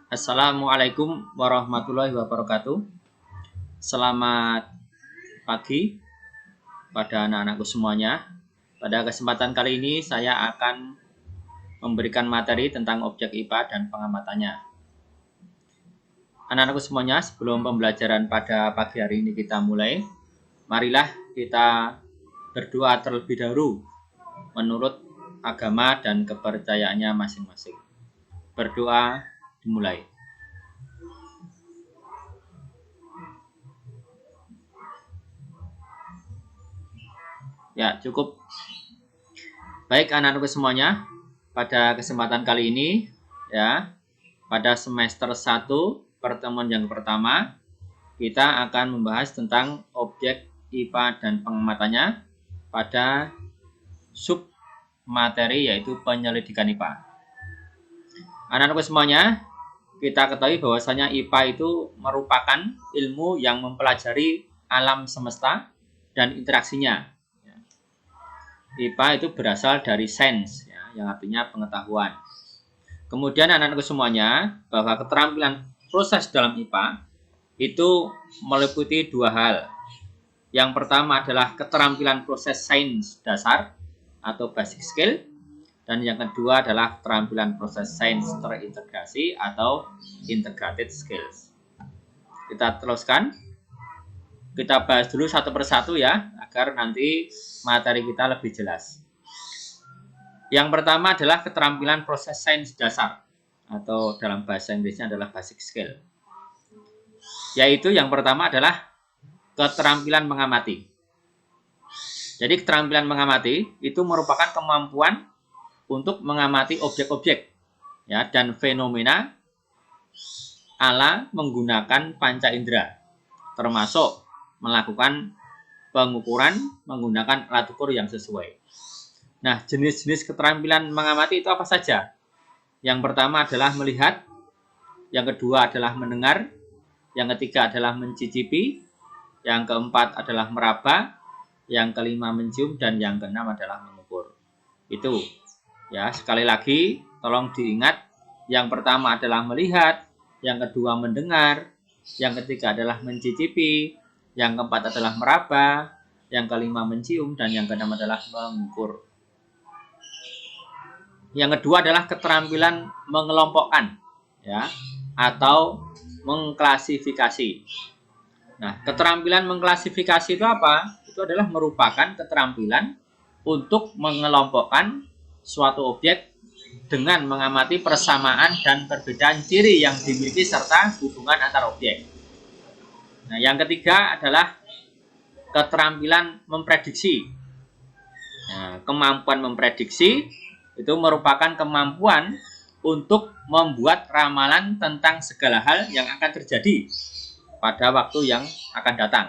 Assalamualaikum warahmatullahi wabarakatuh. Selamat pagi pada anak-anakku semuanya. Pada kesempatan kali ini saya akan memberikan materi tentang objek IPA dan pengamatannya. Anak-anakku semuanya, sebelum pembelajaran pada pagi hari ini kita mulai, marilah kita berdoa terlebih dahulu menurut agama dan kepercayaannya masing-masing. Berdoa dimulai. Ya, cukup. Baik anak-anakku semuanya, pada kesempatan kali ini ya, pada semester 1 pertemuan yang pertama kita akan membahas tentang objek IPA dan pengamatannya pada sub materi yaitu penyelidikan IPA. Anak-anakku semuanya, kita ketahui bahwasanya IPA itu merupakan ilmu yang mempelajari alam semesta dan interaksinya. IPA itu berasal dari sains, ya, yang artinya pengetahuan. Kemudian anak-anakku semuanya, bahwa keterampilan proses dalam IPA itu meliputi dua hal. Yang pertama adalah keterampilan proses sains dasar atau basic skill. Dan yang kedua adalah keterampilan proses sains terintegrasi atau integrated skills. Kita teruskan. Kita bahas dulu satu persatu ya, agar nanti materi kita lebih jelas. Yang pertama adalah keterampilan proses sains dasar, atau dalam bahasa Inggrisnya adalah basic skill. Yaitu yang pertama adalah keterampilan mengamati. Jadi keterampilan mengamati itu merupakan kemampuan untuk mengamati objek-objek ya, dan fenomena ala menggunakan panca indera, termasuk melakukan pengukuran menggunakan alat ukur yang sesuai. Nah, jenis-jenis keterampilan mengamati itu apa saja? Yang pertama adalah melihat, yang kedua adalah mendengar, yang ketiga adalah mencicipi, yang keempat adalah meraba, yang kelima mencium, dan yang keenam adalah mengukur. Itu ya, sekali lagi tolong diingat, yang pertama adalah melihat, yang kedua mendengar, yang ketiga adalah mencicipi, yang keempat adalah meraba, yang kelima mencium, dan yang keenam adalah mengukur. Yang kedua adalah keterampilan mengelompokkan ya, atau mengklasifikasi. Nah, keterampilan mengklasifikasi itu apa? Itu adalah merupakan keterampilan untuk mengelompokkan suatu objek dengan mengamati persamaan dan perbedaan ciri yang dimiliki serta hubungan antar objek. Nah, yang ketiga adalah keterampilan memprediksi. Nah, kemampuan memprediksi itu merupakan kemampuan untuk membuat ramalan tentang segala hal yang akan terjadi pada waktu yang akan datang.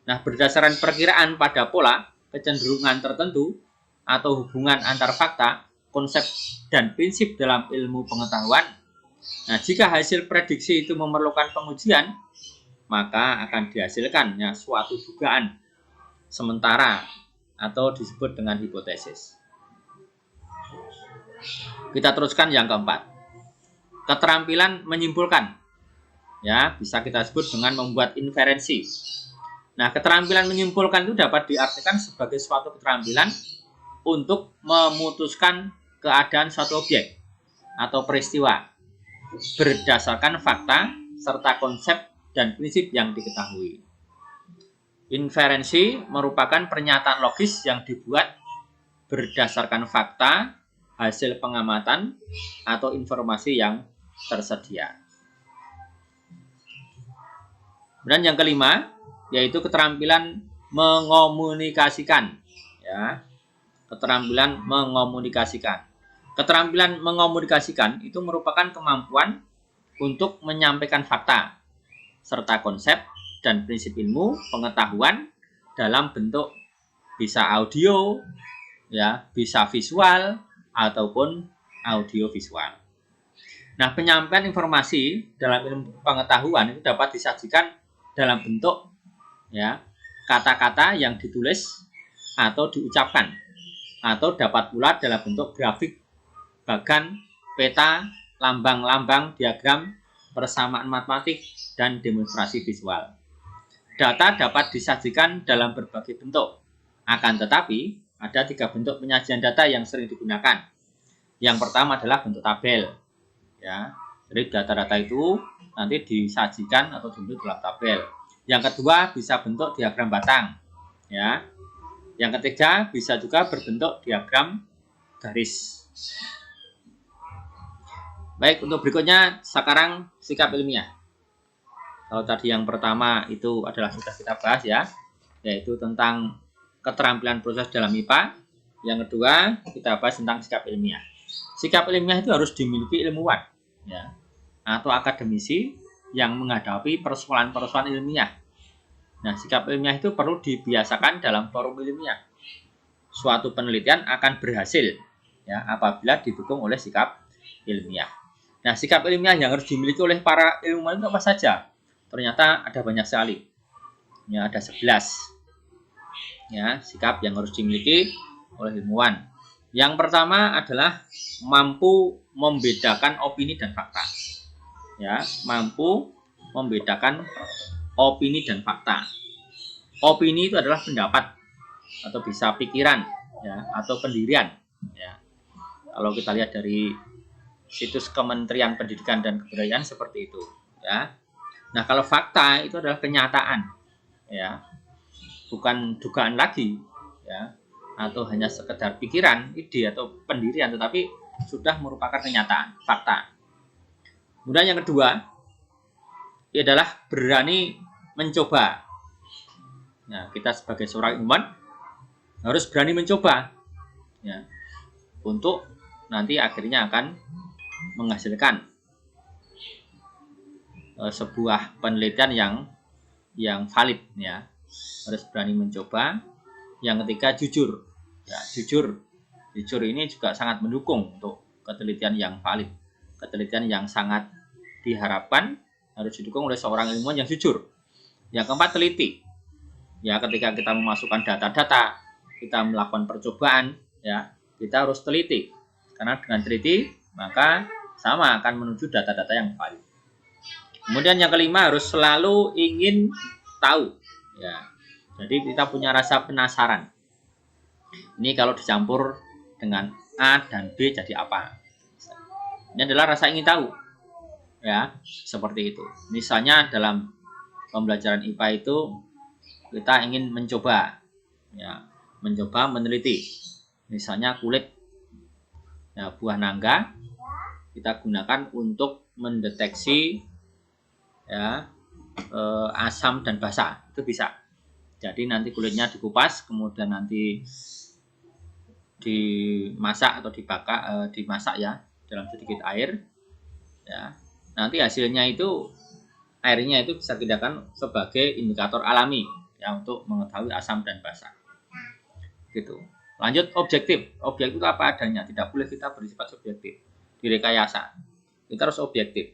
Nah, berdasarkan perkiraan pada pola, kecenderungan tertentu, atau hubungan antar fakta, konsep, dan prinsip dalam ilmu pengetahuan. Nah, jika hasil prediksi itu memerlukan pengujian, maka akan dihasilkannya suatu dugaan sementara atau disebut dengan hipotesis. Kita teruskan yang keempat. Keterampilan menyimpulkan. Ya, bisa kita sebut dengan membuat inferensi. Nah, keterampilan menyimpulkan itu dapat diartikan sebagai suatu keterampilan untuk memutuskan keadaan suatu objek atau peristiwa berdasarkan fakta serta konsep dan prinsip yang diketahui. Inferensi merupakan pernyataan logis yang dibuat berdasarkan fakta, hasil pengamatan, atau informasi yang tersedia. Dan yang kelima, yaitu keterampilan mengomunikasikan. Ya, keterampilan mengomunikasikan. Keterampilan mengomunikasikan itu merupakan kemampuan untuk menyampaikan fakta serta konsep dan prinsip ilmu pengetahuan dalam bentuk bisa audio, ya, bisa visual ataupun audio visual. Nah, penyampaian informasi dalam ilmu pengetahuan itu dapat disajikan dalam bentuk ya, kata-kata yang ditulis atau diucapkan, atau dapat pula dalam bentuk grafik, bagan, peta, lambang-lambang, diagram, persamaan matematik, dan demonstrasi visual. Data dapat disajikan dalam berbagai bentuk. Akan tetapi, ada 3 bentuk penyajian data yang sering digunakan. Yang pertama adalah bentuk tabel. Ya, jadi data-data itu nanti disajikan atau dibentuk dalam tabel. Yang kedua bisa bentuk diagram batang. Ya. Yang ketiga bisa juga berbentuk diagram garis. Baik, untuk berikutnya sekarang sikap ilmiah. Kalau tadi yang pertama itu adalah sudah kita bahas ya, yaitu tentang keterampilan proses dalam IPA. Yang kedua kita bahas tentang sikap ilmiah. Sikap ilmiah itu harus dimiliki ilmuwan, ya, atau akademisi yang menghadapi persoalan-persoalan ilmiah. Nah, sikap ilmiah itu perlu dibiasakan dalam forum ilmiah. Suatu penelitian akan berhasil, ya, apabila didukung oleh sikap ilmiah. Nah, sikap ilmiah yang harus dimiliki oleh para ilmuwan itu apa saja? Ternyata ada banyak sekali. Ya, ada 11. Ya, sikap yang harus dimiliki oleh ilmuwan. Yang pertama adalah mampu membedakan opini dan fakta. Ya, mampu membedakan opini dan fakta. Opini itu adalah pendapat atau bisa pikiran, ya, atau pendirian. Ya. Kalau kita lihat dari situs Kementerian Pendidikan dan Kebudayaan seperti itu. Ya. Nah, kalau fakta itu adalah kenyataan, ya, bukan dugaan lagi, ya, atau hanya sekedar pikiran, ide atau pendirian, tetapi sudah merupakan kenyataan, fakta. Kemudian yang kedua, ini adalah berani mencoba. Nah, kita sebagai seorang ilmuwan harus berani mencoba, ya, untuk nanti akhirnya akan menghasilkan sebuah penelitian yang valid, ya. Harus berani mencoba. Yang ketiga jujur. Ya, jujur ini juga sangat mendukung untuk ketelitian yang valid. Ketelitian yang sangat diharapkan harus didukung oleh seorang ilmuwan yang jujur. Yang keempat teliti. Ya, ketika kita memasukkan data-data, kita melakukan percobaan, ya, kita harus teliti. Karena dengan teliti maka sama akan menuju data-data yang valid. Kemudian yang kelima harus selalu ingin tahu, ya. Jadi kita punya rasa penasaran. Ini kalau dicampur dengan A dan B jadi apa? Ini adalah rasa ingin tahu, ya, seperti itu. Misalnya dalam pembelajaran IPA itu kita ingin mencoba, ya, mencoba meneliti. Misalnya kulit, ya, buah nangka kita gunakan untuk mendeteksi, ya, asam dan basa, itu bisa. Jadi nanti kulitnya dikupas, kemudian nanti dimasak atau dimasak, ya, dalam sedikit air, ya. Nanti hasilnya itu airnya itu bisa digunakan sebagai indikator alami, ya, untuk mengetahui asam dan basa. Gitu. Lanjut objektif. Objektif itu apa adanya, tidak boleh kita bersifat subjektif, direkayasa. Kita harus objektif.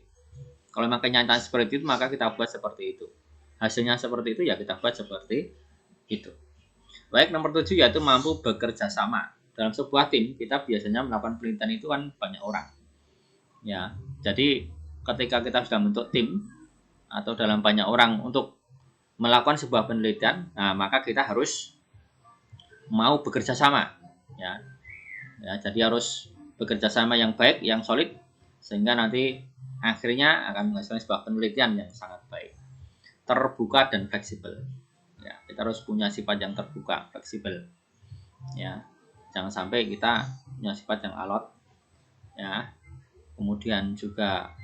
Kalau memang kenyataan seperti itu, maka kita buat seperti itu. Hasilnya seperti itu, ya kita buat seperti itu. Baik, nomor 7 yaitu mampu bekerja sama. Dalam sebuah tim, kita biasanya melakukan penelitian itu kan banyak orang. Ya, jadi ketika kita sudah membentuk tim atau dalam banyak orang untuk melakukan sebuah penelitian, nah maka kita harus mau bekerja sama. Ya, jadi harus bekerja sama yang baik, yang solid, sehingga nanti akhirnya akan menghasilkan sebuah penelitian yang sangat baik, terbuka dan fleksibel. Ya, kita harus punya sifat yang terbuka, fleksibel. Ya, jangan sampai kita punya sifat yang alot, ya. Kemudian juga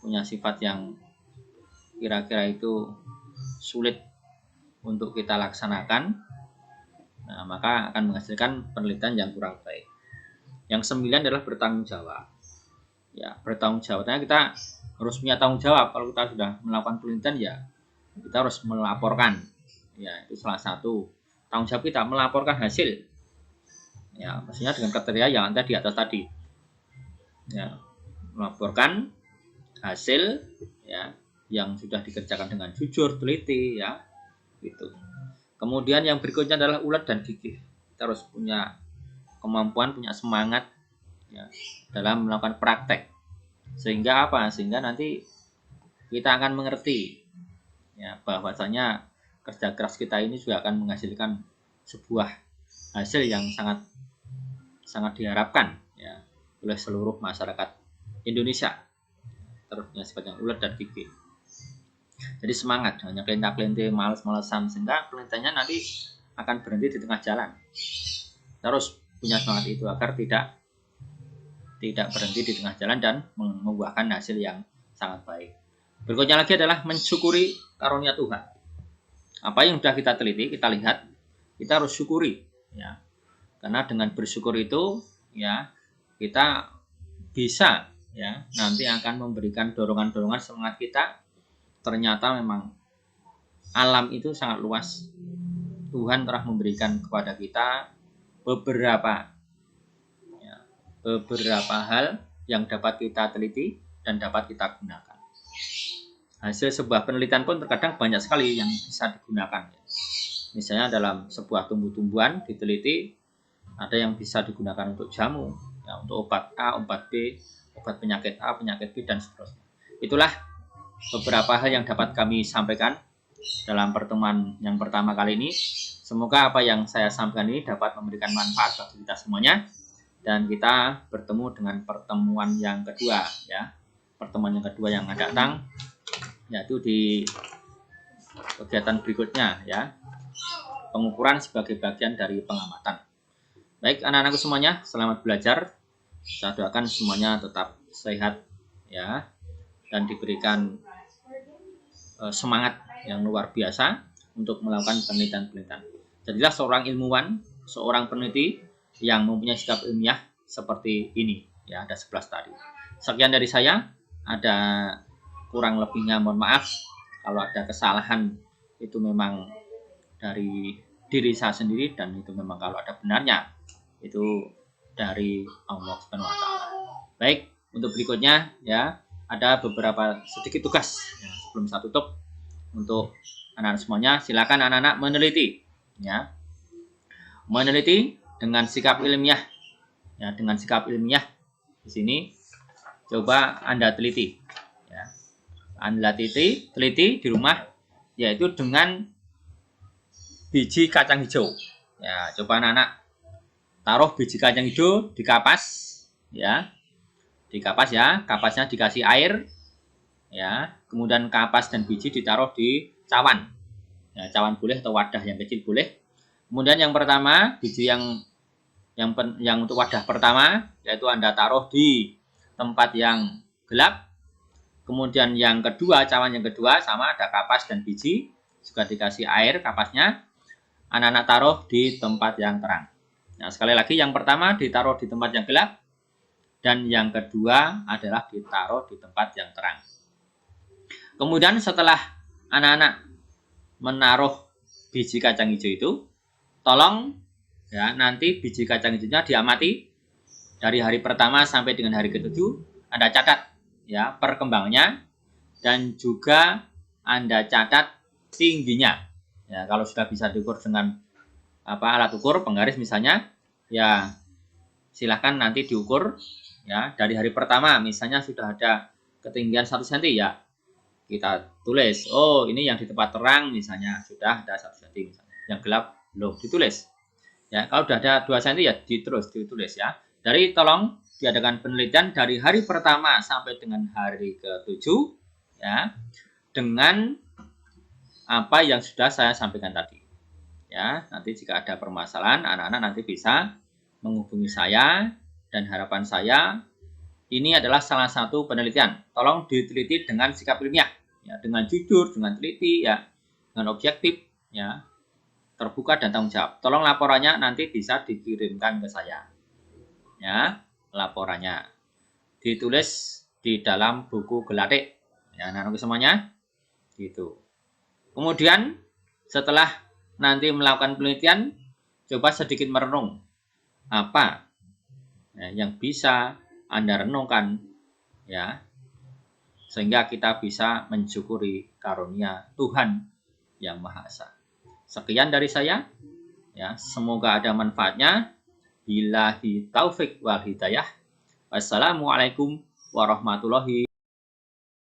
punya sifat yang kira-kira itu sulit untuk kita laksanakan. Nah, maka akan menghasilkan penelitian yang kurang baik. Yang 9 adalah bertanggung jawab. Ya, bertanggung jawabnya kita harus punya tanggung jawab. Kalau kita sudah melakukan penelitian, ya kita harus melaporkan. Ya, itu salah satu tanggung jawab kita, melaporkan hasil. Ya, maksudnya dengan kriteria yang ada di atas tadi. Ya, melaporkan hasil, ya, yang sudah dikerjakan dengan jujur, teliti, ya, gitu. Kemudian yang berikutnya adalah ulet dan gigih. Kita harus punya kemampuan, punya semangat, ya, dalam melakukan praktek. Sehingga apa? Sehingga nanti kita akan mengerti ya bahwasanya kerja keras kita ini juga akan menghasilkan sebuah hasil yang sangat diharapkan ya oleh seluruh masyarakat Indonesia, terusnya sifatnya ulet dan gigih. Jadi semangat, hanya kelintah-kelintih, males-malesan, sehingga kelintahnya nanti akan berhenti di tengah jalan. Terus punya semangat itu agar tidak berhenti di tengah jalan dan membuahkan hasil yang sangat baik. Berikutnya lagi adalah mensyukuri karunia Tuhan. Apa yang sudah kita teliti, kita lihat, kita harus syukuri ya. Karena dengan bersyukur itu ya kita bisa ya nanti akan memberikan dorongan-dorongan semangat kita. Ternyata memang alam itu sangat luas. Tuhan telah memberikan kepada kita beberapa hal yang dapat kita teliti dan dapat kita gunakan. Hasil sebuah penelitian pun terkadang banyak sekali yang bisa digunakan. Misalnya dalam sebuah tumbuh-tumbuhan diteliti, ada yang bisa digunakan untuk jamu, ya, untuk obat A, obat B, obat penyakit A, penyakit B, dan seterusnya. Itulah beberapa hal yang dapat kami sampaikan dalam pertemuan yang pertama kali ini. Semoga apa yang saya sampaikan ini dapat memberikan manfaat bagi kita semuanya. Dan kita bertemu dengan pertemuan yang kedua ya. Pertemuan yang kedua yang akan datang yaitu di kegiatan berikutnya ya. Pengukuran sebagai bagian dari pengamatan. Baik anak-anakku semuanya, selamat belajar. Saya doakan semuanya tetap sehat ya dan diberikan semangat yang luar biasa untuk melakukan penelitian-penelitian. Jadilah seorang ilmuwan, seorang peneliti yang mempunyai sikap ilmiah seperti ini ya, ada 11 tadi. Sekian dari saya, ada kurang lebihnya mohon maaf. Kalau ada kesalahan itu memang dari diri saya sendiri, dan itu memang kalau ada benarnya itu dari Allah Subhanahu wa taala. Baik, untuk berikutnya ya ada beberapa sedikit tugas ya, sebelum saya tutup untuk anak-anak semuanya. Silakan anak-anak meneliti ya. Meneliti dengan sikap ilmiah. Ya, dengan sikap ilmiah di sini coba Anda teliti ya. Anda teliti di rumah yaitu dengan biji kacang hijau. Ya, coba anak-anak taruh biji kacang hijau di kapas ya. Di kapas ya, kapasnya dikasih air ya. Kemudian kapas dan biji ditaruh di cawan. Ya, cawan boleh atau wadah yang kecil boleh. Kemudian yang pertama, biji yang untuk wadah pertama yaitu Anda taruh di tempat yang gelap. Kemudian yang kedua, cawan yang kedua sama ada kapas dan biji, juga dikasih air kapasnya. Anak-anak taruh di tempat yang terang. Nah, sekali lagi yang pertama ditaruh di tempat yang gelap dan yang kedua adalah ditaruh di tempat yang terang. Kemudian setelah anak-anak menaruh biji kacang hijau itu, tolong ya nanti biji kacang hijaunya diamati dari hari pertama sampai dengan hari ke-7. Anda catat ya perkembangannya dan juga Anda catat tingginya. Ya, kalau sudah bisa diukur dengan alat ukur penggaris misalnya, ya silahkan nanti diukur ya dari hari pertama. Misalnya sudah ada ketinggian 1 cm ya kita tulis, oh ini yang di tempat terang misalnya sudah ada 1 cm misalnya, yang gelap belum ditulis. Ya, kalau sudah ada 2 cm ya ditulis ya. Tolong diadakan penelitian dari hari pertama sampai dengan hari ke-7 ya, dengan apa yang sudah saya sampaikan tadi. Ya, nanti jika ada permasalahan, anak-anak nanti bisa menghubungi saya, dan harapan saya ini adalah salah satu penelitian. Tolong diteliti dengan sikap ilmiah, ya, dengan jujur, dengan teliti, ya, dengan objektif, ya, terbuka dan tanggung jawab. Tolong laporannya nanti bisa dikirimkan ke saya. Ya, laporannya ditulis di dalam buku gelatik. Ya, anak-anak semuanya, gitu. Kemudian setelah nanti melakukan penelitian, coba sedikit merenung apa yang bisa Anda renungkan ya, sehingga kita bisa mensyukuri karunia Tuhan yang Maha Esa. Sekian dari saya ya, semoga ada manfaatnya. Billahi taufik wal hidayah. Wassalamualaikum warahmatullahi